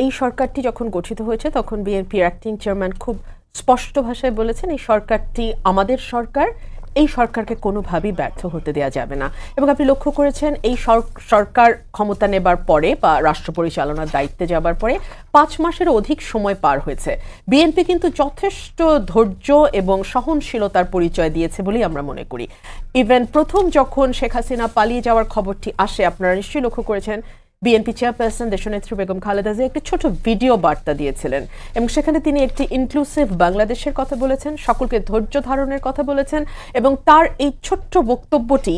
এই সরকারটি যখন গঠিত হয়েছে তখন বিএনপির অ্যাক্টিং চেয়ারম্যান খুব স্পষ্ট ভাষায় বলেছেন এই সরকারটি আমাদের সরকার, এই সরকারকে কোনোভাবেই ব্যর্থ হতে দেওয়া যাবে না। এবং আপনি লক্ষ্য করেছেন এই সরকার ক্ষমতা নেবার পরে বা রাষ্ট্র পরিচালনার দায়িত্বে যাবার পরে 5 মাসের অধিক সময় পার হয়েছে। বিএনপি কিন্তু যথেষ্ট ধৈর্য এবং সহনশীলতার পরিচয় দিয়েছে বলেই আমরা মনে করি। ইভেন প্রথম যখন শেখ হাসিনা পালিয়ে যাওয়ার খবরটি আসে, আপনারা নিশ্চয়ই লক্ষ্য করেছেন বিএনপি চেয়ারপারসন দেশনেত্রী বেগম খালেদা জিয়া একটি ছোট ভিডিও বার্তা দিয়েছিলেন এবং সেখানে তিনি একটি ইনক্লুসিভ বাংলাদেশের কথা বলেছেন, সকলকে ধৈর্য ধারণের কথা বলেছেন এবং তার এই ছোট্ট বক্তব্যটি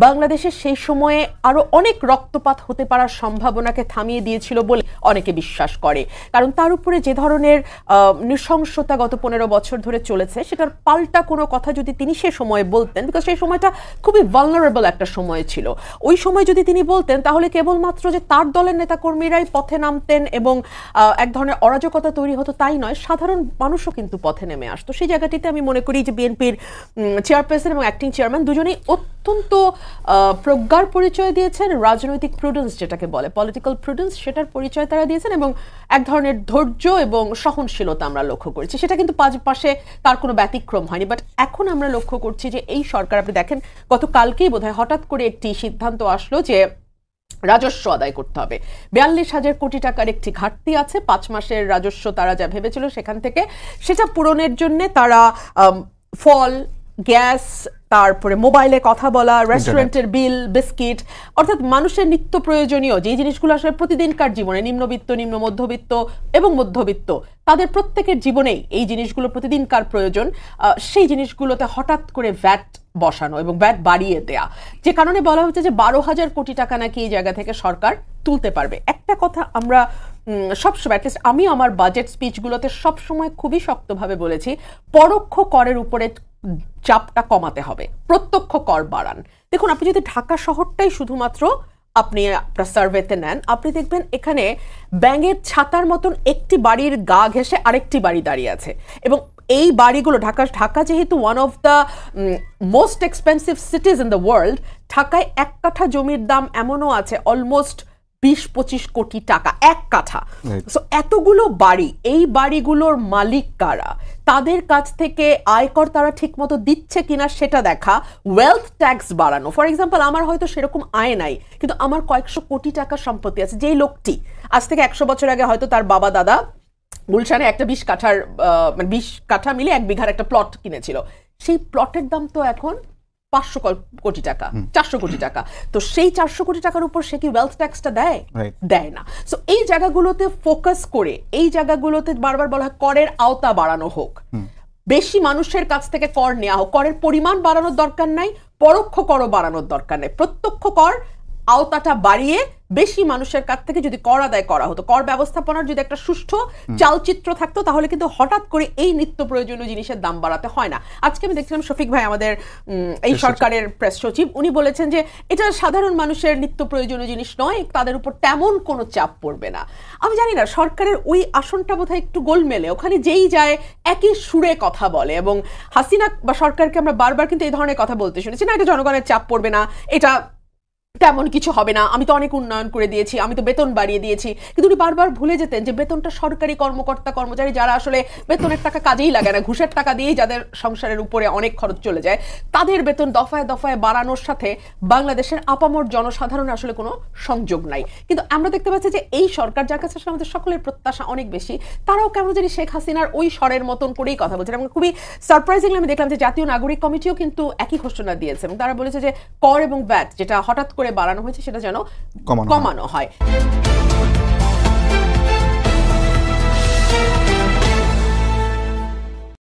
বাংলাদেশের সেই সময়ে আরো অনেক রক্তপাত হতে পারার সম্ভাবনাকে থামিয়ে দিয়েছিল বলে অনেকে বিশ্বাস করে। কারণ তার উপরে যে ধরনের নৃশংসতা গত 15 বছর ধরে চলেছে সেটার পাল্টা কোনো কথা যদি তিনি সে সময়ে বলতেন, বিকজ সেই সময়টা খুবই ভালনারেবল একটা সময় ছিল, ওই সময় যদি তিনি বলতেন তাহলে কেবলমাত্র যে তার দলের নেতাকর্মীরাই পথে নামতেন এবং এক ধরনের অরাজকতা তৈরি হতো তাই নয়, সাধারণ মানুষও কিন্তু পথে নেমে আসতো। সেই জায়গাটিতে আমি মনে করি যে বিএনপির চেয়ারপারসন এবং অ্যাক্টিং চেয়ারম্যান দুজনেই অত্যন্ত প্রজ্ঞার পরিচয় দিয়েছেন, রাজনৈতিক প্রুডেন্স যেটাকে বলে পলিটিক্যাল প্রুডেন্স, সেটার পরিচয় তারা দিয়েছেন এবং এক ধরনের ধৈর্য এবং সহনশীলতা আমরা লক্ষ্য করেছি। সেটা কিন্তু পাশে তার কোনো ব্যতিক্রম হয়নি। বাট এখন আমরা লক্ষ্য করছি যে এই সরকার, আপনি দেখেন গতকালকেই বোধহয় হঠাৎ করে একটি সিদ্ধান্ত আসলো যে রাজস্ব আদায় করতে হবে। 42,000 কোটি টাকার একটি ঘাটতি আছে, 5 মাসের রাজস্ব তারা যা ভেবেছিল সেখান থেকে সেটা পূরণের জন্য তারা ফল, গ্যাস, তারপরে মোবাইলে কথা বলা, রেস্টুরেন্টের বিল, বিস্কিট, অর্থাৎ মানুষের নিত্য প্রয়োজনীয় যে জিনিসগুলো আসলে প্রতিদিনকার জীবনে নিম্নবিত্ত, নিম্ন মধ্যবিত্ত এবং মধ্যবিত্ত তাদের প্রত্যেকের জীবনেই এই জিনিসগুলো প্রতিদিনকার প্রয়োজন, সেই জিনিসগুলোতে হঠাৎ করে ভ্যাট বসানো এবং ভ্যাট বাড়িয়ে দেয়া, যে কারণে বলা হচ্ছে যে 12,000 কোটি টাকা নাকি এই জায়গা থেকে সরকার তুলতে পারবে। একটা কথা আমরা সবসময়, অ্যাটলিস্ট আমি আমার বাজেট স্পিচগুলোতে সবসময় খুবই শক্তভাবে বলেছি, পরোক্ষ করের উপরে চাপটা কমাতে হবে, প্রত্যক্ষ কর বাড়ান। দেখুন, আপনি যদি ঢাকা শহরটাই শুধুমাত্র আপনি সার্ভেতে নেন, আপনি দেখবেন এখানে ব্যাঙের ছাতার মতন একটি বাড়ির গা ঘেঁষে আরেকটি বাড়ি দাঁড়িয়ে আছে এবং এই বাড়িগুলো ঢাকা যেহেতু one of the most expensive cities in the world, ঢাকায় 1 কাঠা জমির দাম এমনও আছে অলমোস্ট 20-25 কোটি টাকা 1 কাঠা। সো এতগুলো বাড়ি, এই বাড়িগুলোর মালিক কারা, তাদের কাছ থেকে আয়কর তারা ঠিক মতো দিচ্ছে কিনা সেটা দেখা, ওয়েলথ ট্যাক্স বাড়ানো। ফর এক্সাম্পল, আমার হয়তো সেরকম আয় নাই কিন্তু আমার কয়েকশো কোটি টাকা সম্পত্তি আছে। যেই লোকটি আজ থেকে 100 বছর আগে হয়তো তার বাবা দাদা গুলশানে একটা 20 কাঠা মিলে 1 বিঘার একটা প্লট কিনেছিল, সেই প্লটের দাম তো এখন 500 কোটি টাকা, 400 কোটি টাকা। তো সেই 400 কোটি টাকার উপর সে কি ওয়েলথ ট্যাক্সটা দেয় না। সো এই জায়গাগুলোতে ফোকাস করে, এই জায়গাগুলোতে বারবার বলা হয় করের আওতা বাড়ানো হোক, বেশি মানুষের কাছ থেকে কর নেওয়া হোক। করের পরিমাণ বাড়ানোর দরকার নাই, পরোক্ষ করও বাড়ানোর দরকার নেই, প্রত্যক্ষ কর আওতাটা বাড়িয়ে বেশি মানুষের কাছ থেকে যদি কর আদায় করা হতো, কর ব্যবস্থাপনার যদি একটা সুষ্ঠু চালচিত্র থাকতো, তাহলে কিন্তু হঠাৎ করে এই নিত্য প্রয়োজনীয় জিনিসের দাম বাড়াতে হয় না। আজকে আমি দেখছিলাম শফিক ভাই, আমাদের এই সরকারের প্রেস সচিব, উনি বলেছেন যে এটা সাধারণ মানুষের নিত্য প্রয়োজনীয় জিনিস নয়, তাদের উপর তেমন কোনো চাপ পড়বে না। আমি জানি না, সরকারের ওই আসনটা বোধহয় একটু গোলমেলে, ওখানে যেই যায় একই সুরে কথা বলে এবং হাসিনা বা সরকারকে আমরা বারবার কিন্তু এই ধরনের কথা বলতে শুনেছি, না এটা জনগণের চাপ পড়বে না, এটা তেমন কিছু হবে না, আমি তো অনেক উন্নয়ন করে দিয়েছি, আমি তো বেতন বাড়িয়ে দিয়েছি। কিন্তু উনি বারবার ভুলে যেতেন যে বেতনটা সরকারি কর্মকর্তা কর্মচারী যারা আসলে বেতনের টাকা কাজেই লাগে না, ঘুষের টাকা দিয়েই যাদের সংসারের উপরে অনেক খরচ চলে যায়, তাদের বেতন দফায় দফায় বাড়ানোর সাথে বাংলাদেশের আপামর জনসাধারণের আসলে কোনো সংযোগ নাই। কিন্তু আমরা দেখতে পাচ্ছি যে এই সরকার, যার কাছে আসলে আমাদের সকলের প্রত্যাশা অনেক বেশি, তারাও কেমন জানি শেখ হাসিনার ওই স্বরের মতন করেই কথা বলছেন। এবং খুবই সারপ্রাইজিংলি আমি দেখলাম যে জাতীয় নাগরিক কমিটিও কিন্তু একই ঘোষণা দিয়েছে এবং তারা বলেছে যে কর এবং ভ্যাট যেটা হঠাৎ করে বাড়ানো হয়েছে সেটা যেন কমানো হয়।